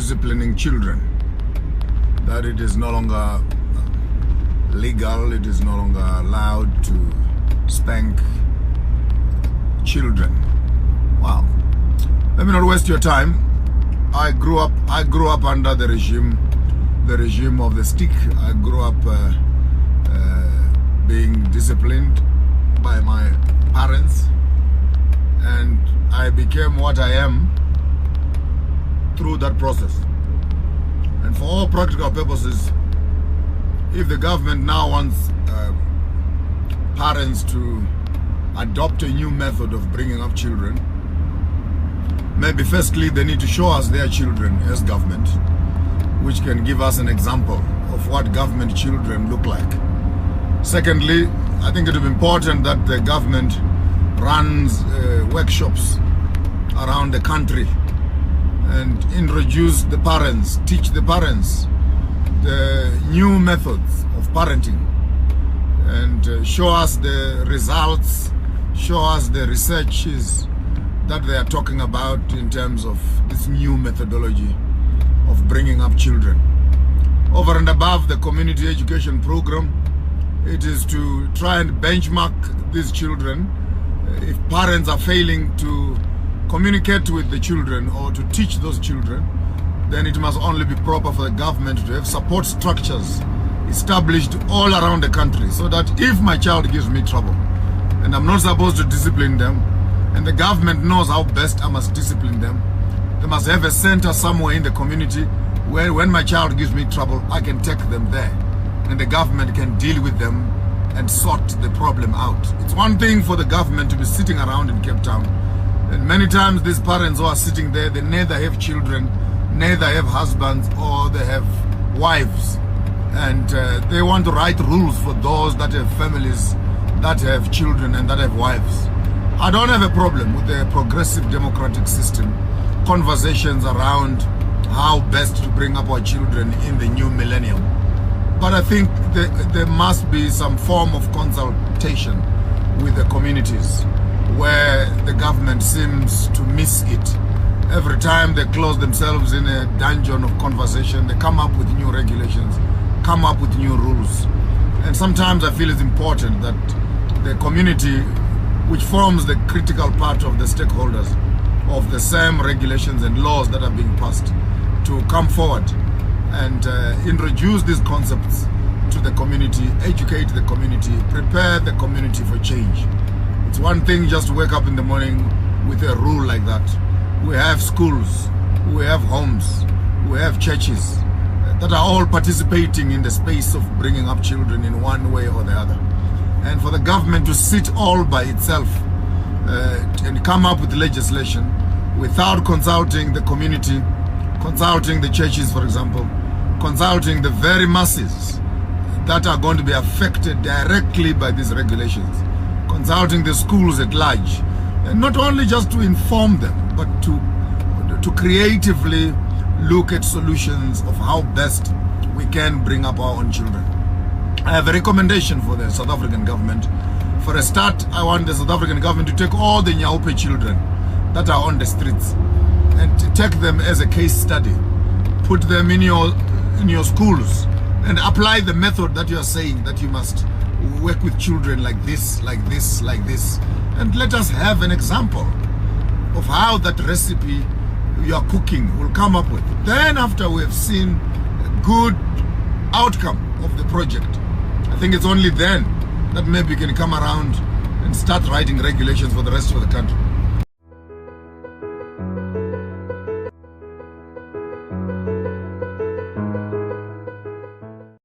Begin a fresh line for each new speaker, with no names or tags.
disciplining children, that it is no longer legal, it is no longer allowed to spank children. Wow. Let me not waste your time. I grew up under the regime of the stick. I grew up being disciplined by my parents, and I became what I am through that process. And for all practical purposes, if the government now wants parents to adopt a new method of bringing up children, maybe firstly they need to show us their children as government, which can give us an example of what government children look like. Secondly, I think it would be important that the government runs workshops around the country and introduce the parents, teach the parents the new methods of parenting, and show us the results, show us the researches that they are talking about in terms of this new methodology of bringing up children. Over and above the community education program, it is to try and benchmark these children. If parents are failing to communicate with the children or to teach those children, then it must only be proper for the government to have support structures established all around the country, so that if my child gives me trouble and I'm not supposed to discipline them, and the government knows how best I must discipline them, they must have a center somewhere in the community where when my child gives me trouble, I can take them there and the government can deal with them and sort the problem out. It's one thing for the government to be sitting around in Cape Town, and many times these parents who are sitting there, they neither have children, neither have husbands, or they have wives, and they want to write rules for those that have families, that have children and that have wives. I don't have a problem with the progressive democratic system, conversations around how best to bring up our children in the new millennium. But I think there must be some form of consultation with the communities where the government seems to miss it. Every time they close themselves in a dungeon of conversation, they come up with new regulations, come up with new rules. And sometimes I feel it's important that the community, which forms the critical part of the stakeholders of the same regulations and laws that are being passed, to come forward and introduce these concepts to the community, educate the community, prepare the community for change. It's one thing just to wake up in the morning with a rule like that. We have schools, we have homes, we have churches that are all participating in the space of bringing up children in one way or the other. And for the government to sit all by itself and come up with legislation without consulting the community, consulting the churches, for example, consulting the very masses that are going to be affected directly by these regulations, consulting the schools at large, and not only just to inform them, but to creatively look at solutions of how best we can bring up our own children. I have a recommendation for the South African government. For a start, I want the South African government to take all the Nyaupe children that are on the streets and to take them as a case study, put them in your schools, and apply the method that you are saying, that you must work with children like this, like this, like this, and let us have an example of how that recipe you are cooking will come up with. Then after we have seen a good outcome of the project, I think it's only then that maybe we can come around and start writing regulations for the rest of the country.